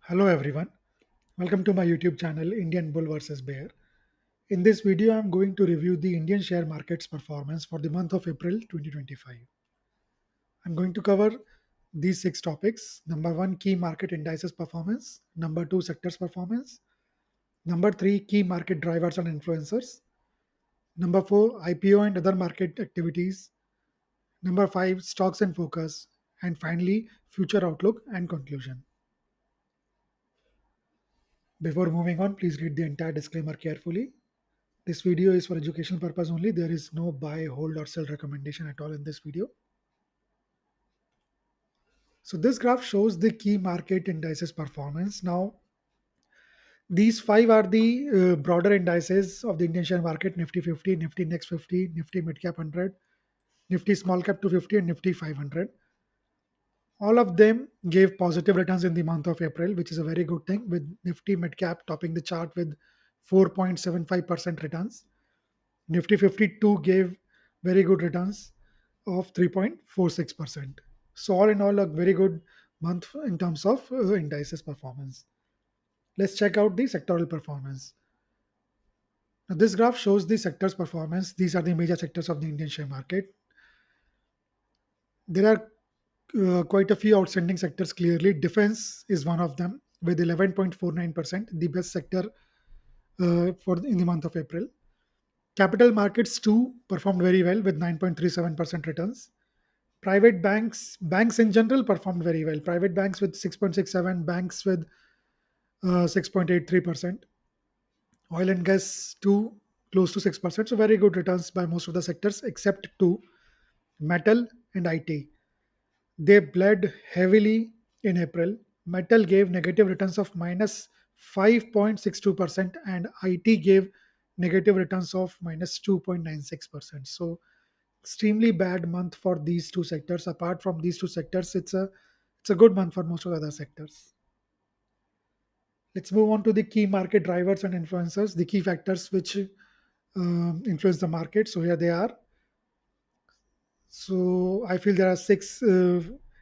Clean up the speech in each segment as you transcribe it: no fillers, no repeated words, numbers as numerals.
Hello everyone, welcome to my YouTube channel Indian Bull vs Bear. In this video, I am going to review the Indian share market's performance for the month of April 2025. I'm going to cover these six topics. Number one, key market indices performance. Number two, sectors performance. Number three, key market drivers and influencers. Number four, IPO and other market activities. Number five, stocks and focus. And finally, future outlook and conclusion. Before moving on, please read the entire disclaimer carefully. This video is for educational purpose only. There is no buy, hold, or sell recommendation at all in this video. So this graph shows the key market indices performance. Now, these five are the broader indices of the Indian share market: Nifty 50, Nifty Next 50, Nifty Mid Cap 100, Nifty Small Cap 250, and Nifty 500. All of them gave positive returns in the month of April, which is a very good thing, with Nifty Mid Cap topping the chart with 4.75% returns. Nifty 52 gave very good returns of 3.46%. So, all in all, a very good month in terms of indices performance. Let's check out the sectoral performance. Now, this graph shows the sectors performance. These are the major sectors of the Indian share market. There are quite a few outstanding sectors clearly. Defense is one of them with 11.49%, the best sector for in the month of April. Capital markets too performed very well with 9.37% returns. Private banks in general performed very well. Private banks with 6.67, banks with 6.83%. Oil and gas too close to 6%. So very good returns by most of the sectors except two, metal and IT. They bled heavily in April. Metal gave negative returns of minus 5.62% and IT gave negative returns of minus 2.96%. So extremely bad month for these two sectors. Apart from these two sectors, it's a good month for most of the other sectors. Let's move on to the key market drivers and influencers, the key factors which influence the market. So here they are. So I feel there are six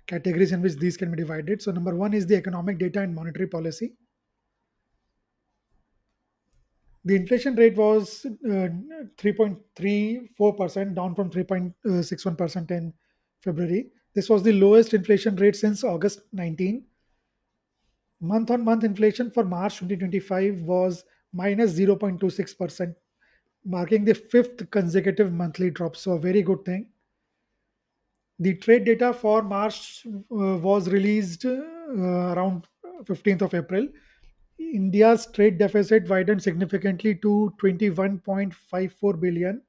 categories in which these can be divided. So number one is the economic data and monetary policy. The inflation rate was 3.34%, down from 3.61% in February. This was the lowest inflation rate since August 19. Month on month inflation for March 2025 was minus 0.26%, marking the fifth consecutive monthly drop. So, a very good thing. The trade data for March was released around 15th of April. India's trade deficit widened significantly to 21.54 billion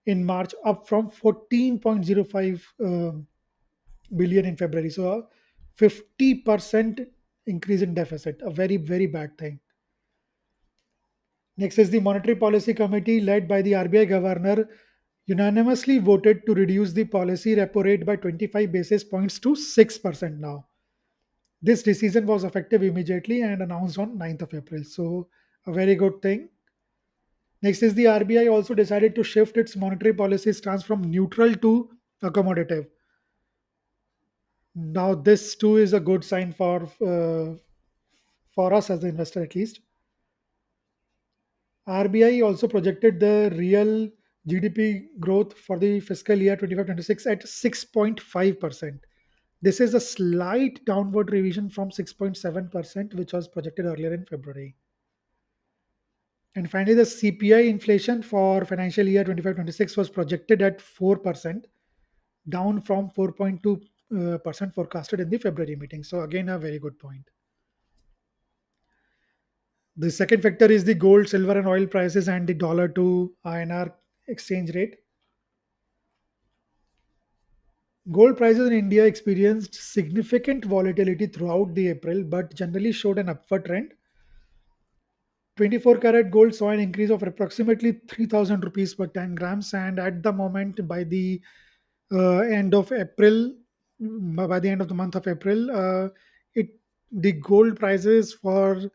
in March, up from 14.05 billion in February. So, a 50% increase in deficit, a very, very bad thing. Next is the Monetary Policy Committee, led by the RBI Governor, unanimously voted to reduce the policy repo rate by 25 basis points to 6% now. This decision was effective immediately and announced on 9th of April. So, a very good thing. Next is the RBI also decided to shift its monetary policy stance from neutral to accommodative. Now, this too is a good sign for us as the investor at least. RBI also projected the real GDP growth for the fiscal year 25-26 at 6.5%. This is a slight downward revision from 6.7%, which was projected earlier in February. And finally, the CPI inflation for financial year 25-26 was projected at 4%, down from 4.2% forecasted in the February meeting. So, again, a very good point. The second factor is the gold, silver, and oil prices and the dollar to INR exchange rate. Gold prices in India experienced significant volatility throughout the April, but generally showed an upward trend. 24 karat gold saw an increase of approximately 3,000 rupees per 10 grams, and at the moment, by the end of April, by the end of the month of April, it the gold prices for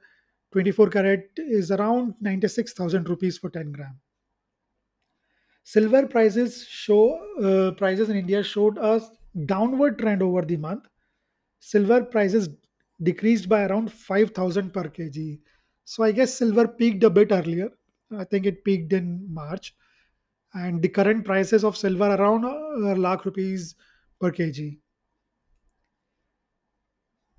24 karat is around 96,000 rupees for 10 gram. Silver prices in India showed a downward trend over the month. Silver prices decreased by around 5,000 per kg. So I guess silver peaked a bit earlier. I think it peaked in March, and the current prices of silver around lakh rupees per kg.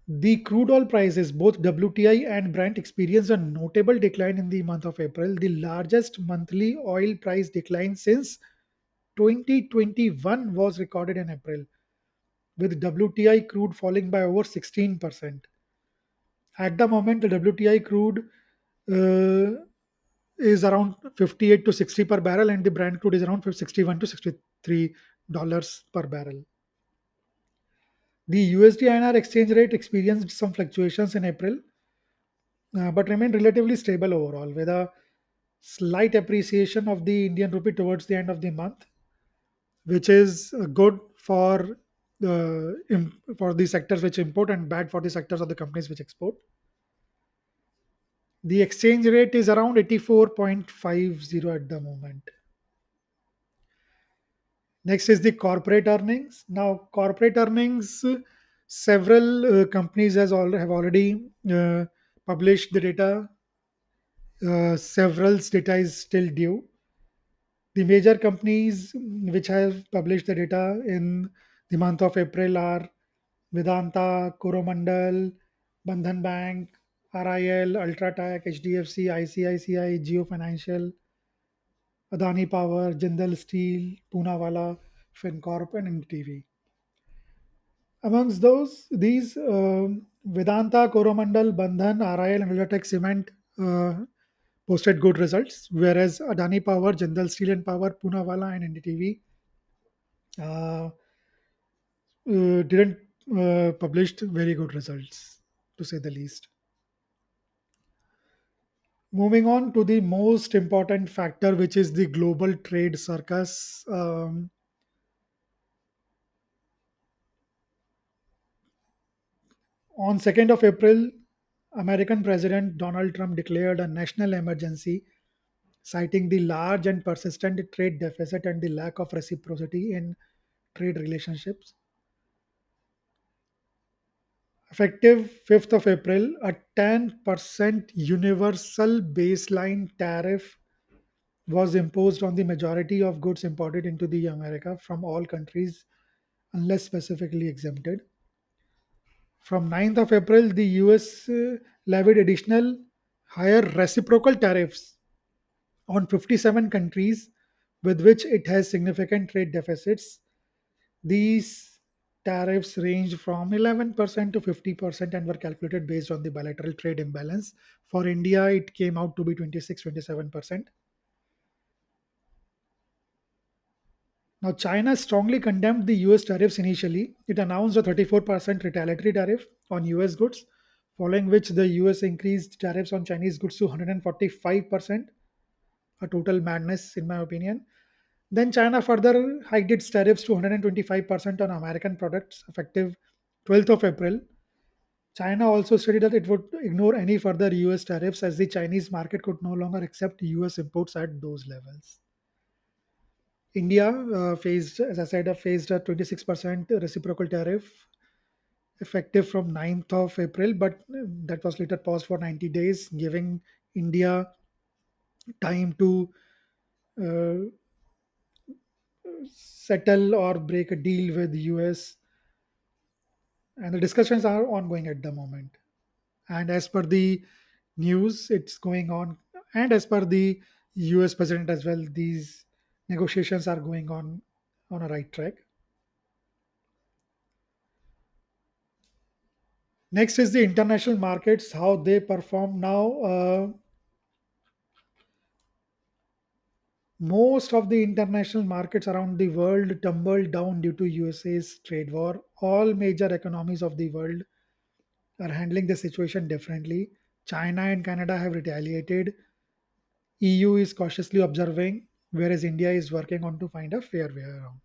The crude oil prices, both WTI and Brent, experienced a notable decline in the month of April, the largest monthly oil price decline since 2021 was recorded in April, with WTI crude falling by over 16%. At the moment, the WTI crude uh, is around 58 to 60 per barrel, and the Brent crude is around 61 to $63 per barrel. The USD INR exchange rate experienced some fluctuations in April, but remained relatively stable overall, with a slight appreciation of the Indian rupee towards the end of the month, which is good for for the sectors which import and bad for the sectors of the companies which export. The exchange rate is around 84.50 at the moment. Next is the corporate earnings. Now, corporate earnings, several companies have already published the data. Several data is still due. The major companies which have published the data in the month of April are Vedanta, Coromandel, Bandhan Bank, RIL, Ultratech, HDFC, ICICI, Geo Financial, Adani Power, Jindal Steel, Poonawalla, FinCorp, and NTV. Amongst these Vedanta, Coromandel, Bandhan, RIL, and Ultratech Cement posted good results, whereas Adani Power, Jindal Steel and Power, Poonawalla, and NDTV uh, didn't published very good results, to say the least. Moving on to the most important factor, which is the global trade circus. On 2nd of April, American President Donald Trump declared a national emergency, citing the large and persistent trade deficit and the lack of reciprocity in trade relationships. Effective 5th of April, a 10% universal baseline tariff was imposed on the majority of goods imported into the America from all countries unless specifically exempted. From 9th of April, the US levied additional higher reciprocal tariffs on 57 countries with which it has significant trade deficits. These tariffs range from 11% to 50% and were calculated based on the bilateral trade imbalance. For India, it came out to be 26-27%. Now, China strongly condemned the US tariffs initially. It announced a 34% retaliatory tariff on US goods, following which the US increased tariffs on Chinese goods to 145%, a total madness, in my opinion. Then China further hiked its tariffs to 125% on American products effective 12th of April. China also stated that it would ignore any further US tariffs as the Chinese market could no longer accept US imports at those levels. India faced, as I said, faced a 26% reciprocal tariff effective from 9th of April, but that was later paused for 90 days, giving India time to uh, settle or break a deal with US. And the discussions are ongoing at the moment. And as per the news, it's going on. And as per the US president as well, these negotiations are going on a right track. Next is the international markets, how they perform now. Most of the international markets around the world tumbled down due to USA's trade war. All major economies of the world are handling the situation differently. China and Canada have retaliated. EU is cautiously observing, whereas India is working on to find a fair way around.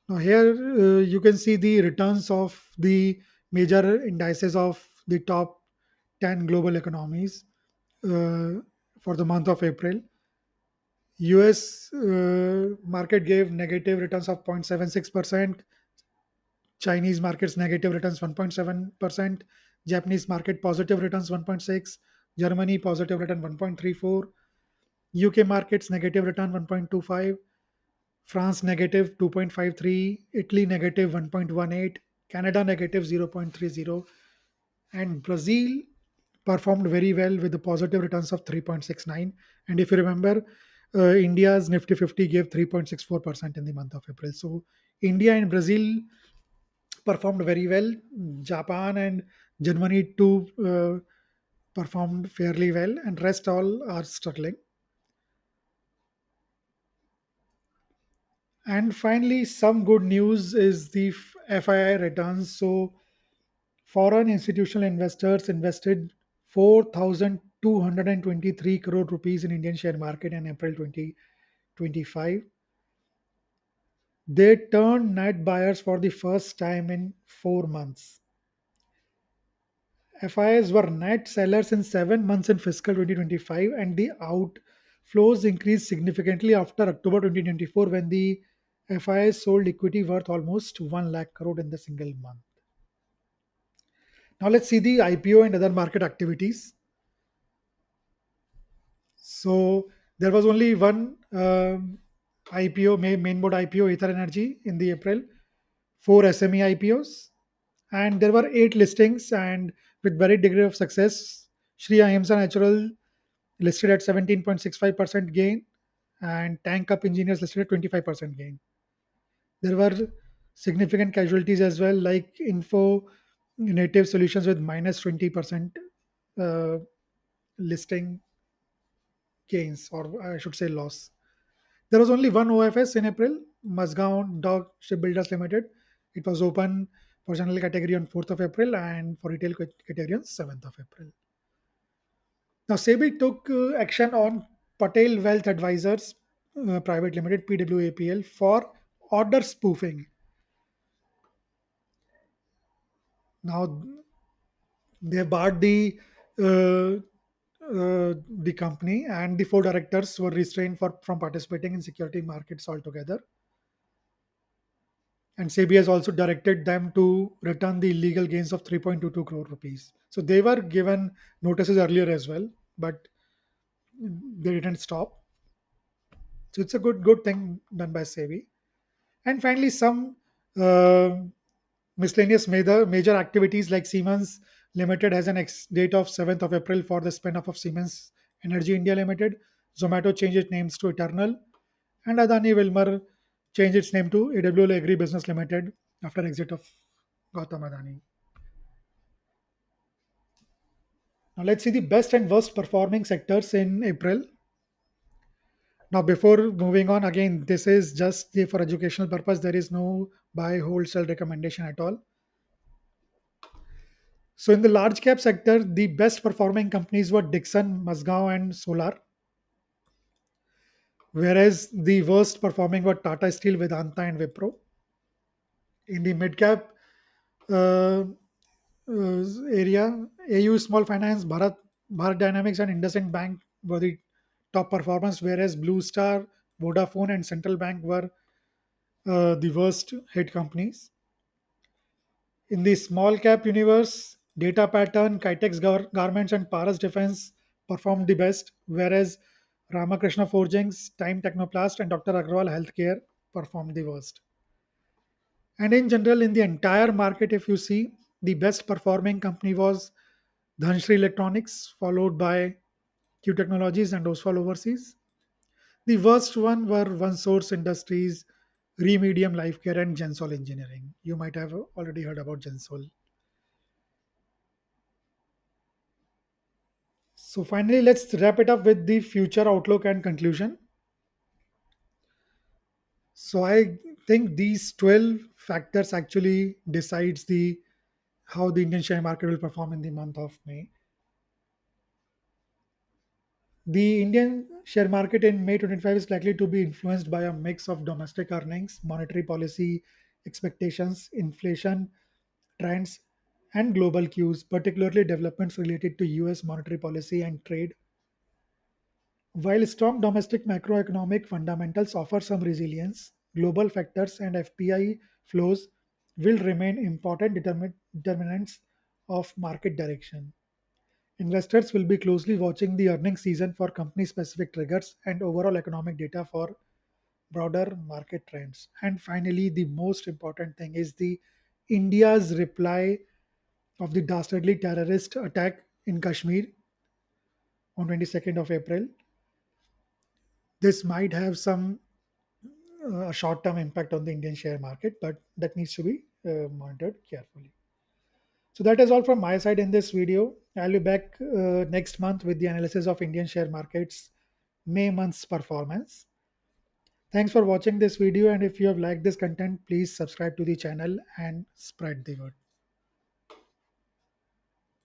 Now, here you can see the returns of the major indices of the top 10 global economies uh, for the month of April. US market gave negative returns of 0.76%. Chinese markets negative returns 1.7%, Japanese market positive returns 1.6, Germany positive return 1.34, UK markets negative return 1.25, France negative 2.53, Italy negative 1.18, Canada negative 0.30, and Brazil performed very well with the positive returns of 3.69. And if you remember, India's Nifty 50 gave 3.64% in the month of April. So India and Brazil performed very well. Japan and Germany too performed fairly well, and rest all are struggling. And finally, some good news is the FII returns. So foreign institutional investors invested 4,223 crore rupees in Indian share market in April 2025. They turned net buyers for the first time in 4 months. FIs were net sellers in 7 months in fiscal 2025, and the outflows increased significantly after October 2024 when the FIs sold equity worth almost 1 lakh crore in the single month. Now let's see the IPO and other market activities. So there was only one IPO, main board IPO, Ether Energy, in the April, four SME IPOs, and there were eight listings. And with very degree of success, Shri Ahimsa Natural listed at 17.65% gain, and Tank Up Engineers listed at 25% gain. There were significant casualties as well, like Info Native Solutions with minus 20% uh, listing gains, or I should say loss. There was only one OFS in April, Mazgaon Dog Shipbuilders Limited. It was open for general category on 4th of April and for retail category on 7th of April. Now, SEBI took action on Patel Wealth Advisors Private Limited (PWAPL) for order spoofing. Now, they barred uh, the company, and the four directors were restrained from participating in security markets altogether. And SEBI has also directed them to return the illegal gains of 3.22 crore rupees. So they were given notices earlier as well, but they didn't stop. So it's a good thing done by SEBI. And finally, some uh, miscellaneous major activities like Siemens Limited has an date of 7th of April for the spin off of Siemens Energy India Limited. Zomato changed its names to Eternal, and Adani Wilmar changed its name to AWL Agri Business Limited after exit of Gautam Adani. Now let's see the best and worst performing sectors in April. Now, before moving on, again, this is just for educational purpose. There is no buy, hold, sell recommendation at all. So, in the large cap sector, the best performing companies were Dixon, Mazgaon, and Solar, whereas the worst performing were Tata Steel, Vedanta, and Wipro. In the mid cap uh, area, AU Small Finance, Bharat Dynamics, and IndusInd Bank were the top performers, whereas Blue Star, Vodafone, and Central Bank were the worst hit companies. In the small cap universe, Data Pattern, Kitex Garments, and Paras Defense performed the best, whereas Ramakrishna Forgings, Time Technoplast, and Dr. Agrawal Healthcare performed the worst. And in general, in the entire market, if you see, the best performing company was Dhanshri Electronics, followed by Q Technologies and Oswald Overseas. The worst one were OneSource Industries, Remedium Lifecare, and Gensol Engineering. You might have already heard about Gensol. So finally, let's wrap it up with the future outlook and conclusion. So I think these 12 factors actually decides the how the Indian share market will perform in the month of May. The Indian share market in May 25 is likely to be influenced by a mix of domestic earnings, monetary policy expectations, inflation trends, and global cues, particularly developments related to US monetary policy and trade. While strong domestic macroeconomic fundamentals offer some resilience, global factors and FPI flows will remain important determinants of market direction. Investors will be closely watching the earnings season for company specific triggers and overall economic data for broader market trends. And finally, the most important thing is the India's reply of the dastardly terrorist attack in Kashmir on 22nd of April. This might have some short-term impact on the Indian share market, but that needs to be monitored carefully. So that is all from my side in this video. I'll be back next month with the analysis of Indian share markets May month's performance. Thanks for watching this video, and if you have liked this content, please subscribe to the channel and spread the word.